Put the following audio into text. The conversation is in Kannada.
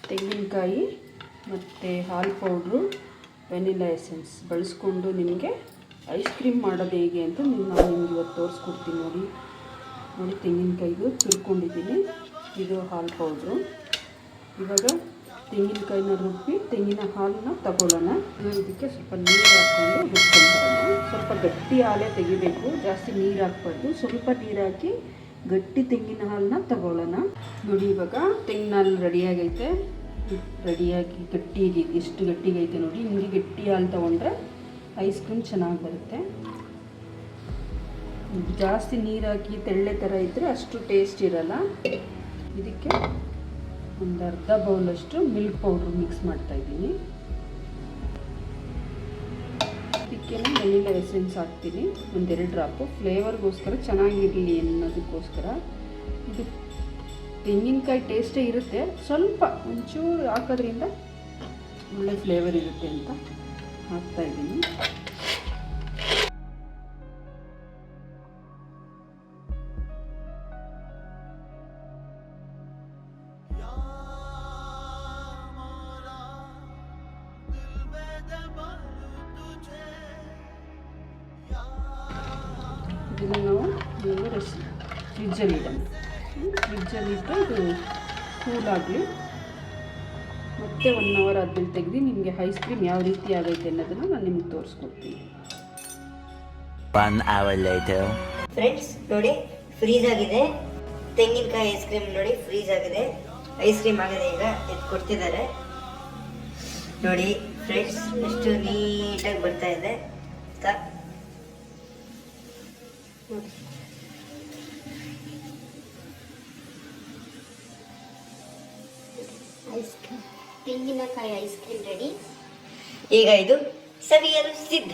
ತೆಂಗಿನಕಾಯಿ ಮತ್ತು ಹಾಲು ಪೌಡ್ರು, ವೆನಿಲಾ ಎಸೆನ್ಸ್ ಬಳಸ್ಕೊಂಡು ನಿಮಗೆ ಐಸ್ ಕ್ರೀಮ್ ಮಾಡೋದು ಹೇಗೆ ಅಂತ ನಾನು ನಿಮ್ಗೆ ಇವತ್ತು ತೋರಿಸ್ಕೊಡ್ತೀನಿ. ನೋಡಿ ತೆಂಗಿನಕಾಯಿಗೂ ತುರ್ಕೊಂಡಿದ್ದೀನಿ. ಇದು ಹಾಲು ಪೌಡ್ರು. ಇವಾಗ ತೆಂಗಿನಕಾಯಿನ ರುಬ್ಬಿ ತೆಂಗಿನ ಹಾಲನ್ನ ತಗೊಳ್ಳೋಣ. ಇದಕ್ಕೆ ಸ್ವಲ್ಪ ನೀರು ಹಾಕ್ಕೊಂಡು ರುಬ್ಕೊಂಡ್ಬರೋಣ. ಸ್ವಲ್ಪ ಗಟ್ಟಿ ಹಾಲೇ ತೆಗಿಬೇಕು, ಜಾಸ್ತಿ ನೀರು ಹಾಕ್ಬಾರ್ದು. ಸ್ವಲ್ಪ ನೀರು ಹಾಕಿ ಗಟ್ಟಿ ತೆಂಗಿನ ಹಾಲನ್ನ ತಗೊಳ್ಳೋಣ. ನೋಡಿ ಇವಾಗ ತೆಂಗಿನ ಹಾಲು ರೆಡಿಯಾಗೈತೆ. ರೆಡಿಯಾಗಿ ಗಟ್ಟಿ ಎಷ್ಟು ಗಟ್ಟಿಗೈತೆ ನೋಡಿ. ಹಿಂಗೆ ಗಟ್ಟಿ ಹಾಲು ತೊಗೊಂಡ್ರೆ ಐಸ್ ಕ್ರೀಮ್ ಚೆನ್ನಾಗಿ ಬರುತ್ತೆ. ಜಾಸ್ತಿ ನೀರು ಹಾಕಿ ತೆಳ್ಳೆ ಥರ ಇದ್ದರೆ ಅಷ್ಟು ಟೇಸ್ಟ್ ಇರಲ್ಲ. ಇದಕ್ಕೆ ಒಂದು ಅರ್ಧ ಬೌಲಷ್ಟು ಮಿಲ್ಕ್ ಪೌಡ್ರ್ ಮಿಕ್ಸ್ ಮಾಡ್ತಾಯಿದ್ದೀನಿ. ಇದಕ್ಕೆ ವೆನಿಲಾ ಎಸೆನ್ಸ್ ಹಾಕ್ತೀನಿ, ಒಂದೆರಡು ಡ್ರಾಪು, ಫ್ಲೇವರ್ಗೋಸ್ಕರ ಚೆನ್ನಾಗಿರಲಿ ಅನ್ನೋದಕ್ಕೋಸ್ಕರ. ಇದು ತೆಂಗಿನಕಾಯಿ ಟೇಸ್ಟೇ ಇರುತ್ತೆ, ಸ್ವಲ್ಪ ಒಂಚೂರು ಹಾಕೋದ್ರಿಂದ ಒಳ್ಳೆ ಫ್ಲೇವರ್ ಇರುತ್ತೆ ಅಂತ ಹಾಕ್ತಾಯಿದ್ದೀನಿ. ಇದನ್ನು ನಾವು ಫ್ರಿಜ್ಜಲ್ಲಿ ಇಡೋಣ. ಫ್ರಿಜ್ಜಲ್ಲಿ ಇಟ್ಟರೆ ಇದು ಕೂಲಾಗಲಿ. ಮತ್ತೆ 1 ಅವರ್ ಆದಮೇಲೆ ತೆಗೆದು ನಿಮಗೆ ಐಸ್ ಕ್ರೀಮ್ ಯಾವ ರೀತಿ ಆಗೈತೆ ಅನ್ನೋದನ್ನು ನಾನು ನಿಮ್ಗೆ ತೋರಿಸ್ಕೊಡ್ತೀನಿ. 1 hour later. ಫ್ರೆಂಡ್ಸ್ ನೋಡಿ, ಫ್ರೀಸ್ ಆಗಿದೆ ತೆಂಗಿನಕಾಯಿ ಐಸ್ ಕ್ರೀಮ್. ನೋಡಿ ಫ್ರೀಸ್ ಆಗಿದೆ, ಐಸ್ ಕ್ರೀಮ್ ಆಗಿದೆ. ಈಗ ಎದ್ದು ಕೊಡ್ತಿದ್ದಾರೆ ನೋಡಿ ಫ್ರೆಂಡ್ಸ್, ಎಷ್ಟು ನೀಟಾಗಿ ಬರ್ತಾ ಇದೆ ಅಂತ. ಐಸ್ ಕ್ರೀಮ್, ತೆಂಗಿನಕಾಯಿ ಐಸ್ ಕ್ರೀಮ್ ರೆಡಿ. ಈಗ ಇದು ಸವಿಯಲು ಸಿದ್ಧ.